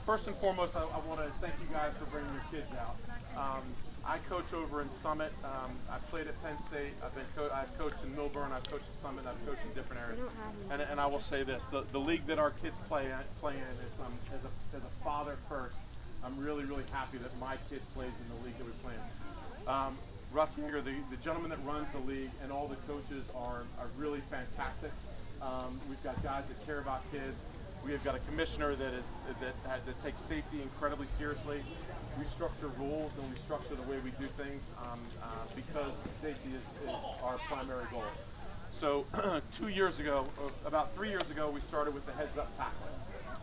first and foremost, I want to thank you guys for bringing your kids out. I coach over in Summit. I've played at Penn State. I've coached in Milburn. I've coached at Summit. I've coached in different areas. And I will say this: the league that our kids play in is as a father first. I'm really happy that my kid plays in the league that we play in. Russ Yeager, the gentleman that runs the league, and all the coaches are really fantastic. We've got guys that care about kids. We've got a commissioner that takes safety incredibly seriously. We structure rules and we structure the way we do things because safety is our primary goal. So 2 years ago, about 3 years ago, we started with the heads-up tackling.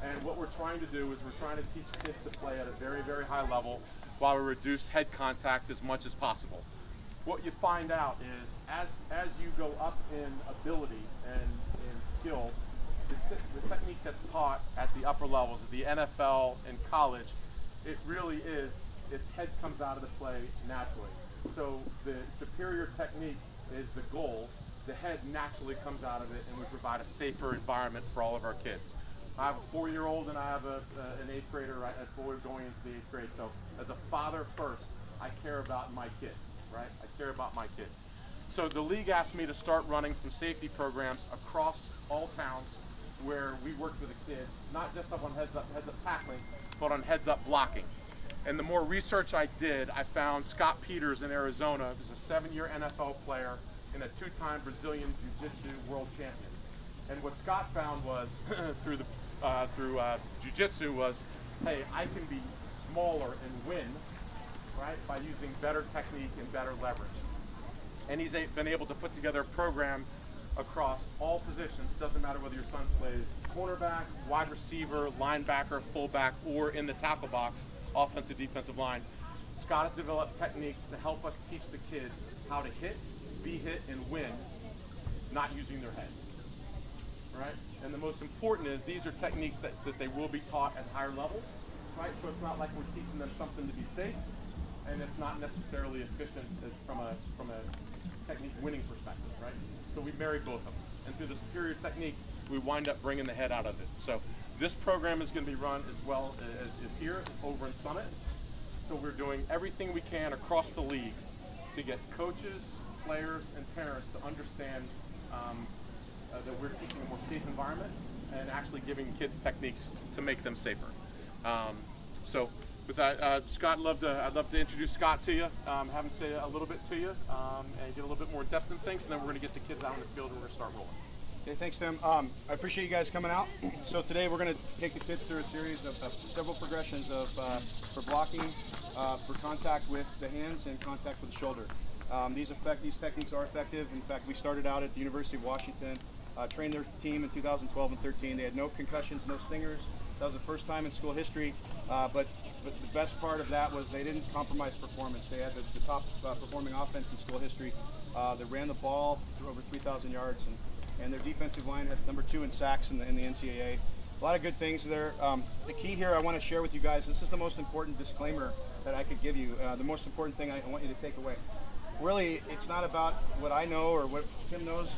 And what we're trying to do is we're trying to teach kids to play at a very high level while we reduce head contact as much as possible. What you find out is as you go up in ability and in skill, the technique that's taught at the upper levels of the NFL and college, it really is, its head comes out of the play naturally. So the superior technique is the goal. The head naturally comes out of it, and we provide a safer environment for all of our kids. I have a 4-year-old and I have an 8th grader right before going into the 8th grade. So as a father first, I care about my kid, right? I care about my kid. So the league asked me to start running some safety programs across all towns where we worked with the kids, not just up on heads up tackling, but on heads up blocking. And the more research I did, I found Scott Peters in Arizona, who's a 7-year NFL player and a 2-time Brazilian Jiu-Jitsu world champion. And what Scott found was through Jiu-Jitsu was, hey, I can be smaller and win, right, by using better technique and better leverage. And he's been able to put together a program across all positions. It doesn't matter whether your son plays cornerback, wide receiver, linebacker, fullback, or in the tackle box, offensive, defensive line. Scott has developed techniques to help us teach the kids how to hit, be hit, and win, not using their head, right? And the most important is these are techniques that they will be taught at higher levels, right? So it's not like we're teaching them something to be safe, and it's not necessarily efficient from a technique winning perspective, right? So we marry both of them. And through the superior technique, we wind up bringing the head out of it. So this program is going to be run as well as here over in Summit. So we're doing everything we can across the league to get coaches, players, and parents to understand that we're teaching a more safe environment and actually giving kids techniques to make them safer. So with that, Scott, I'd love to introduce Scott to you, have him say a little bit to you, and get a little bit more depth in things, and then we're going to get the kids out in the field and we're going to start rolling. Okay, thanks, Tim. I appreciate you guys coming out. So today we're going to take the kids through a series of several progressions for blocking, for contact with the hands and contact with the shoulder. These techniques are effective. In fact, we started out at the University of Washington, trained their team in 2012 and 13. They had no concussions, no stingers. That was the first time in school history. But the best part of that was they didn't compromise performance. They had the top performing offense in school history. They ran the ball for over 3,000 yards, and their defensive line had #2 in sacks in the NCAA. A lot of good things there. The key here I want to share with you guys, this is the most important disclaimer that I could give you. The most important thing I want you to take away. Really, it's not about what I know or what Tim knows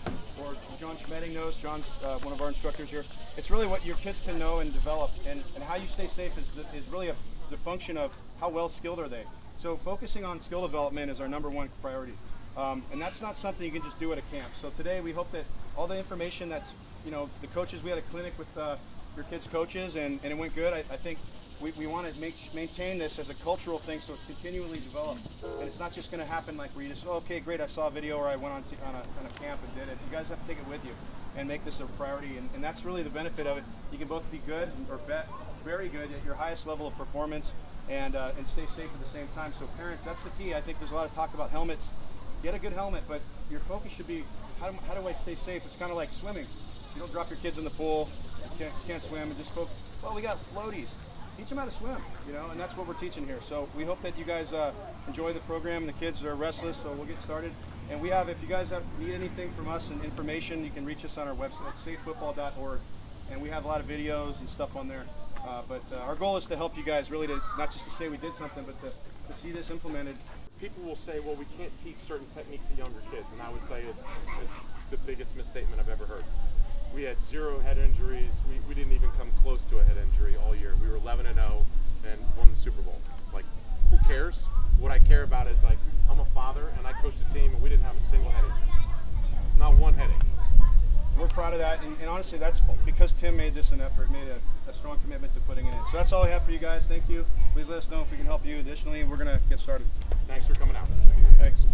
or John Schmedding knows. John's one of our instructors here. It's really what your kids can know and develop, and how you stay safe is really the function of how well skilled are they. So focusing on skill development is our #1 priority. And that's not something you can just do at a camp. So today we hope that all the information that's, the coaches, we had a clinic with your kids' coaches and it went good. I think we want to maintain this as a cultural thing so it's continually developed. And it's not just going to happen like where you just, oh, okay, great, I saw a video or I went on a camp and did it. You guys have to take it with you and make this a priority. And that's really the benefit of it. You can both be good or very good at your highest level of performance and stay safe at the same time. So parents, that's the key. I think there's a lot of talk about helmets. Get a good helmet, but your focus should be, how do I stay safe? It's kind of like swimming. You don't drop your kids in the pool, you can't swim, and just focus. Well, we got floaties. Teach them how to swim, and that's what we're teaching here. So we hope that you guys enjoy the program. The kids are restless, so we'll get started. And we have, if you guys need anything from us and information, you can reach us on our website, safefootball.org. And we have a lot of videos and stuff on there. But our goal is to help you guys really not just to say we did something, but to see this implemented. People will say, well, we can't teach certain techniques to younger kids, and I would say it's the biggest misstatement I've ever heard. We had 0 head injuries. We didn't even come close to a head injury all year. We were 11-0. is like, I'm a father and I coached a team and we didn't have a single headache. Not one headache. We're proud of that, and honestly, that's because Tim made this an effort, made a strong commitment to putting it in. So that's all I have for you guys. Thank you. Please let us know if we can help you. Additionally, we're going to get started. Thanks for coming out. Thanks.